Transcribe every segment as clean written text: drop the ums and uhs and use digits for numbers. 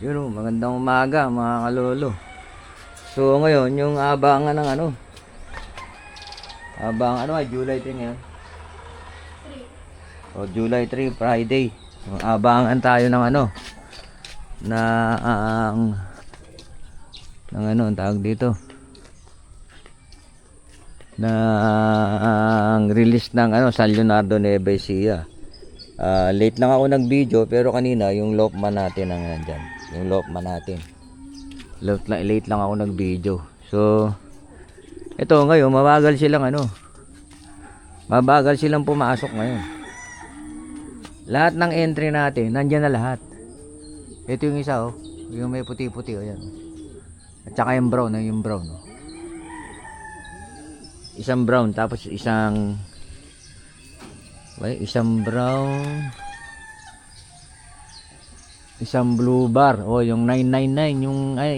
Yun o, magandang umaga mga kalolo. So ngayon, yung abangan ng ano. Abangan ano ay July 3 ngayon. O July 3, Friday. So, abangan tayo ng ano. Ng ano, ang tawag dito. Ng release ng ano, San Leonardo Nueva Ecija. Late lang ako nag-video pero kanina yung lockman natin ang nandyan. Yung lockman natin. Late lang ako nag-video. So, ito ngayon, mabagal silang ano. Mabagal silang pumasok ngayon. Lahat ng entry natin, nandyan na lahat. Ito yung isa oh. Yung may puti-puti oh, yan. At saka yung brown, yung brown oh. Isang brown, tapos isang brown, isang blue bar. Oh, yung 999,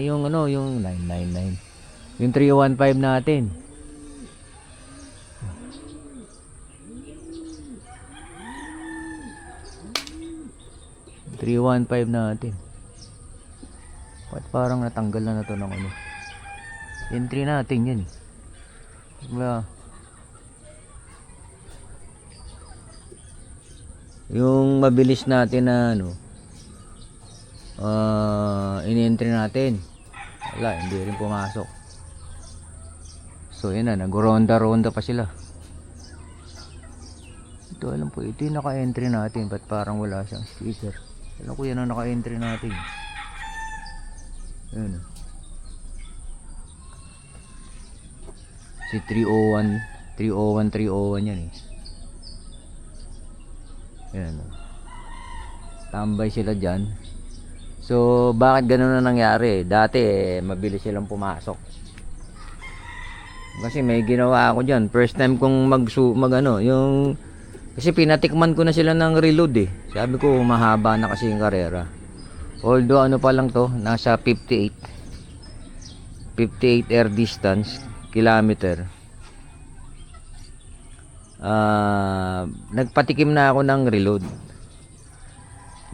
yung ano, yung 999. Yung 315 natin. $315 natin. Ba't parang natanggal na to ng ano? Entry natin yun. Diba? Yung mabilis natin na ano, in-entry natin, wala, hindi rin pumasok. So yun na, nag-ronda-ronda pa sila. Ito, alam po, ito yung naka-entry natin. Ba't parang wala siyang sticker? Alam ko yan ang naka-entry natin. Yun. Si 301 yan eh. Yan. Tambay sila dyan. So bakit ganun na nangyari? Dati mabilis silang pumasok. Kasi may ginawa ako dyan. First time kong mag-ano, yung kasi pinatikman ko na sila ng reload eh. Sabi ko mahaba na kasi yung karera. Although ano pa lang to, nasa 58 air distance kilometer. Nagpatikim na ako ng reload.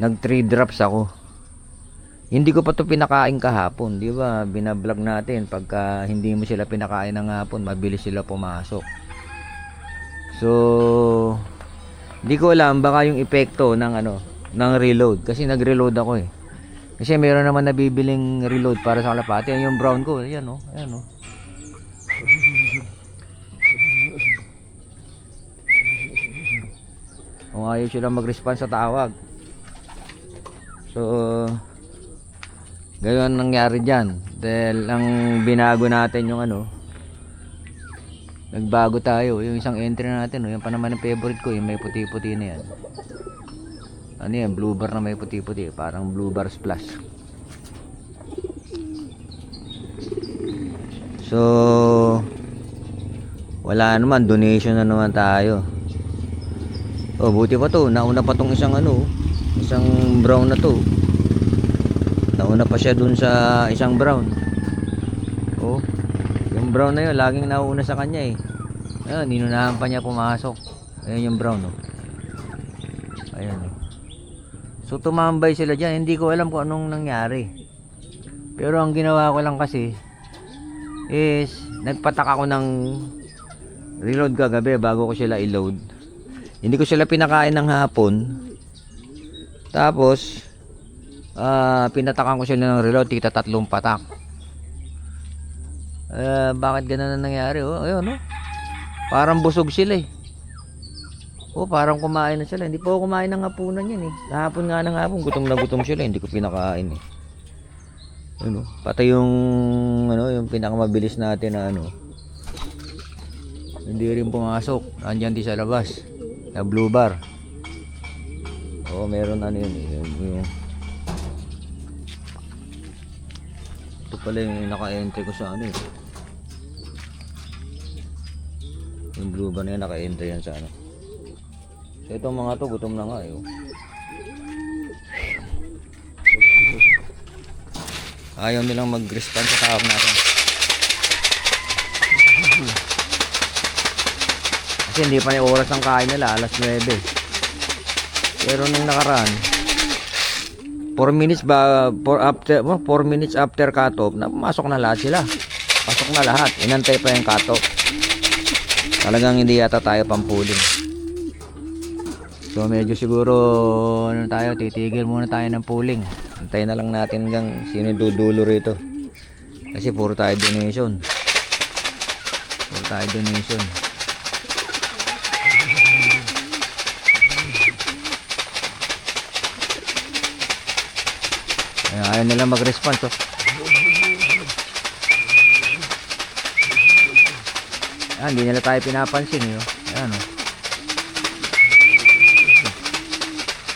Nag 3 drops ako. Hindi ko pa to pinakain kahapon, di ba? Binablog natin pagka hindi mo sila pinakain ng hapon, mabilis sila pumasok. So, hindi ko alam baka yung epekto ng ano, ng reload kasi nag-reload ako eh. Kasi mayroon naman nabibiling reload para sa kalapati. Yan yung brown ko, ayan oh, ayan oh. Kung ayaw sila mag-response sa tawag. So gayon nangyari dyan. Dahil ang binago natin yung ano, nagbago tayo. Yung isang entry natin, yung pa naman yung favorite ko, yung may puti-puti na yan. Ano yan, blue bar na may puti-puti. Parang blue bar splash. So wala naman, donation na naman tayo. Oh, buti pa to. Nauna pa tong isang ano, isang brown na to. Nauna pa siya dun sa isang brown. Oh, yung brown na yun, laging nauna sa kanya eh. Ayun, ninunahan pa niya pumasok. Ayun yung brown oh. Ayun oh. So tumambay sila dyan. Hindi ko alam kung anong nangyari. Pero ang ginawa ko lang kasi is nagpatak ako ng reload kagabi bago ko sila i-load. Hindi ko sila pinakain ng hapon. Tapos pinatakan ko sila ng reload, tika 3 patak. Bakit ganun na nangyari? Oh, ayun oh. Parang busog sila eh. Oh, parang kumain na sila. Hindi po ako kumain ng hapunan yan eh. Hapon nga ng hapon, gutom na gutom sila, hindi ko pinakain eh. Ayun oh. Pati yung ano, yung pinakamabilis natin na ano, hindi rin pumasok. Nandiyan di sa labas. Na blue bar. Oh, meron ano yun eh. Yung ito pala yung naka-entry ko sa ano eh. Yung blue bar na yan, naka-entry yan sa ano. So itong mga to, gutom na nga eh. Ayaw nilang mag-respond sa tawag natin. Kasi hindi pa yung oras ng kain nila, alas 9. Pero nung nakaraan, 4 minutes ba 4 minutes after cut off na pumasok na lahat sila. Pasok na lahat. Inantay pa yung cut off. Talagang hindi yata tayo pampuling. So medyo siguro ano tayo, titigil muna tayo ng pooling. Antayin na lang natin hanggang sino dudulo rito. Kasi puro tayo donation. Puro tayo donation. Ayaw nila mag-response. Oh. Hindi nila tayo pinapansin. Oh. Ayan, oh.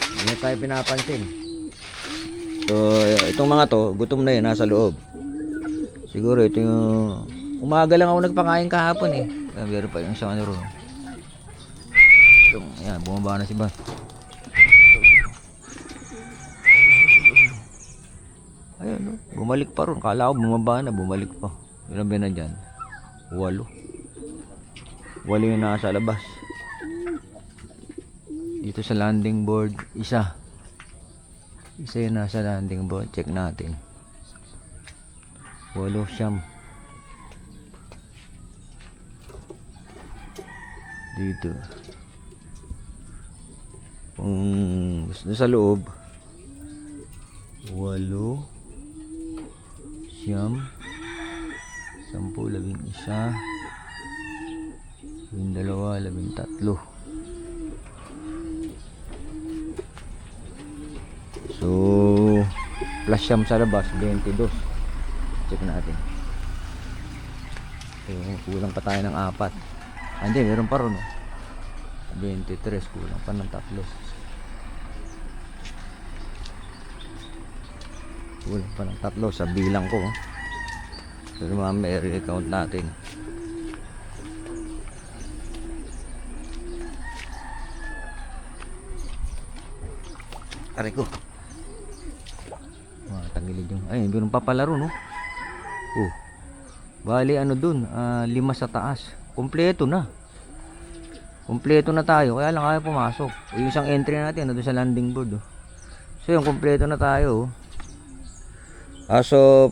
Hindi nila tayo pinapansin. So, itong mga to, gutom na yun, nasa loob. Siguro ito yung... Umaga lang ako nagpakain kahapon eh. Meron pa yung isang ano ron. Ayan, bumaba na si Bas. Ayun, no? Bumalik pa ron. Kala ko bumaba na, bumalik pa. Ilan ba na dyan? 8. 8 yung nasa labas. Dito sa landing board, isa yung nasa landing board. Check natin. 8 siyam. Dito. Kung gusto sa loob, 8 siyam 10, 11 12, 13. So plus siyam sa labas 22. Check natin. So kulang pa tayo ng 4. Hindi, meron pa ron, oh. 23, kulang pa ng 3. Kulang pa ng 3 sa bilang ko, oh. So mamaya i-count natin. Aray ko. Tangilid yung... Ay, meron pa palaro, no? Oh. Bali, ano dun? 5 sa taas. Kompleto na. Kompleto na tayo. Kaya lang kaya pumasok. Yung isang entry natin, ano dun sa landing board, oh. So, yung kompleto na tayo, oh. As of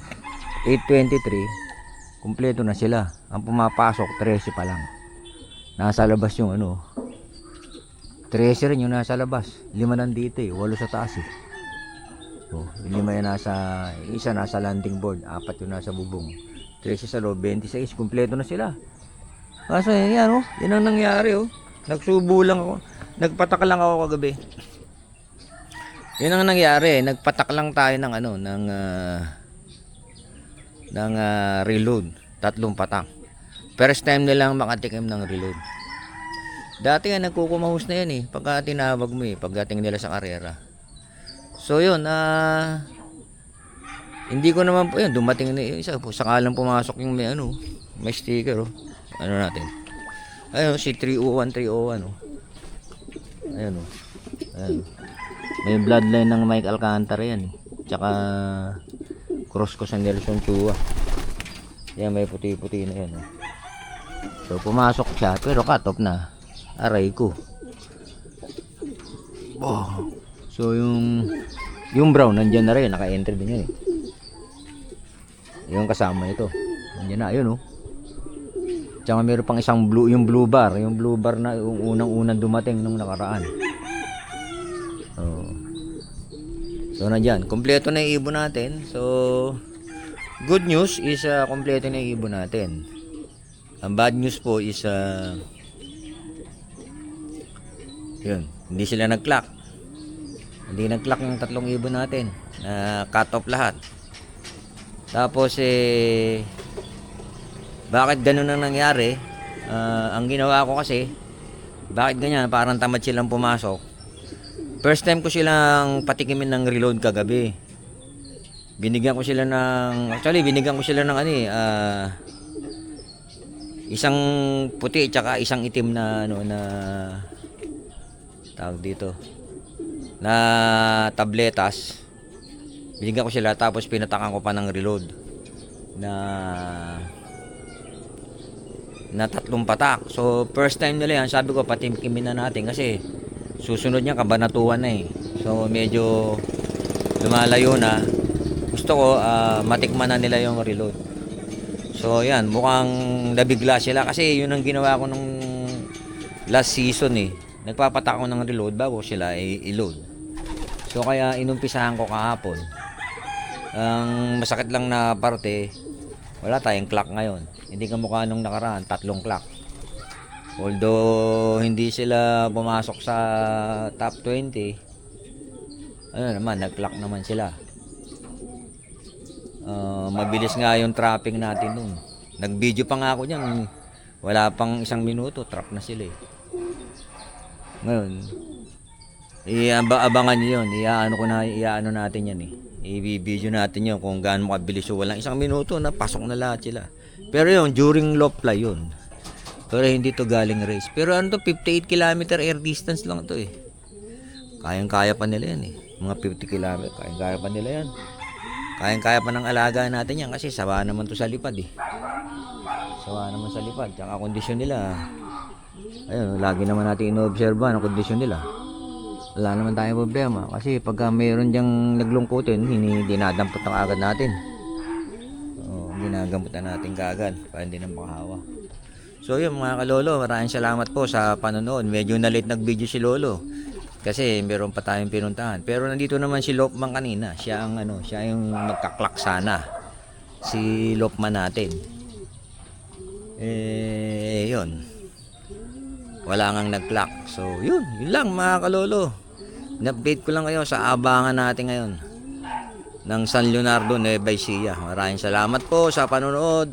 8:23, kompleto na sila. Ang pumapasok, 13 pa lang. Nasa labas yung ano. 13 rin yung nasa labas. 5 nandito eh. 8 sa taas eh. Oh, yung 5 yung nasa, isa nasa landing board. 4 yung nasa bubong. 13 sa loob, 26. Kompleto na sila. Kaso yan, oh. Yan ang nangyari, oh. Nagsubo lang ako. Nagpatak lang ako kagabi. Yan ang nangyari. Nagpatak lang tayo ng ano, ng reload. 3 patak. First time nilang makatikim ng reload. Dati nga nagkukumahus na yan eh. Pagka tinawag mo eh. Pagdating nila sa karera. So yun. Hindi ko naman po yun. Dumating na isa. Sakalang pumasok yung may ano. May sticker, oh. Ano natin. Ayun si 301 301, oh. Ayun, oh. Ayun. May bloodline ng Mike Alcantara yan eh. Tsaka cross ko sa Nelson Chua. Yan, may puti-puti na yan, oh. So pumasok siya pero cut off na. Aray ko. Oh. So yung brown nandiyan na rin, naka-enter din yan eh. Yung kasama ito. Nandiyan na, ayun, oh. Tsaka meron pang isang blue, yung blue bar na yung unang-unang dumating nung nakaraan. So nandiyan, kompleto na yung ibon natin. So good news is kompleto na yung ibon natin. Ang bad news po is yun, hindi sila nag-clock. Hindi nag-clock ng 3 ibon natin. Cut off lahat. Tapos bakit ganun ang nangyari? Ang ginawa ko kasi, bakit ganyan? Parang tamad silang pumasok. First time ko silang patikimin ng reload kagabi. Binigyan ko sila ng isang puti tsaka isang itim na ano na tawag dito na tabletas. Binigyan ko sila tapos pinatakan ko pa ng reload na 3 patak. So first time nila yan, sabi ko patikimin na natin kasi susunod niya kabanatuan na eh. So medyo lumalayo na, gusto ko matikman na nila yung reload. So yan, mukhang nabigla sila kasi yun ang ginawa ko nung last season eh. Nagpapatak ako ng reload bago sila i-load. So kaya inumpisahan ko kahapon. Ang masakit lang na parte, wala tayong clock ngayon. Hindi kamukha nung nakaraan, 3 clock. Although hindi sila pumasok sa top 20, ano naman, nag-clock naman sila. Mabilis nga yung trapping natin nun. Nag-video pa nga ako dyan. Wala pang 1 minuto, trap na sila eh. Ngayon, abangan nyo yun. Iaano natin yan eh. I-video natin yun kung gaano makabilis. So, walang 1 minuto na pasok na lahat sila. Pero yun, during low fly yun. Pero hindi to galing race. Pero ano to, 58 km air distance lang to eh. Kayang-kaya pa nila yan eh. Mga 50 km, kayang-kaya pa nila yan. Kayang-kaya pa ng alaga natin yan kasi sawa naman to sa lipad eh. Sawa naman sa lipad. Tsaka kondisyon nila. Ayun, lagi naman natin ino-observe ang kondisyon nila. Wala naman tayong problema. Kasi pagka mayroon diyang naglungkutin, dinadampot na agad natin. So, ginagamputan natin kaagad para hindi na makahawa. So yun mga kalolo, maraming salamat po sa panonood. Medyo na late nag-video si Lolo. Kasi meron pa tayong pinuntahan. Pero nandito naman si Lopman kanina. Siya yung magka-clock sana. Si Lopman natin. Yun. Wala ngang nag-clock. So, yun lang mga kalolo. In-update ko lang kayo sa abangan natin ngayon ng San Leonardo, Nueva Ecija. Maraming salamat po sa panonood.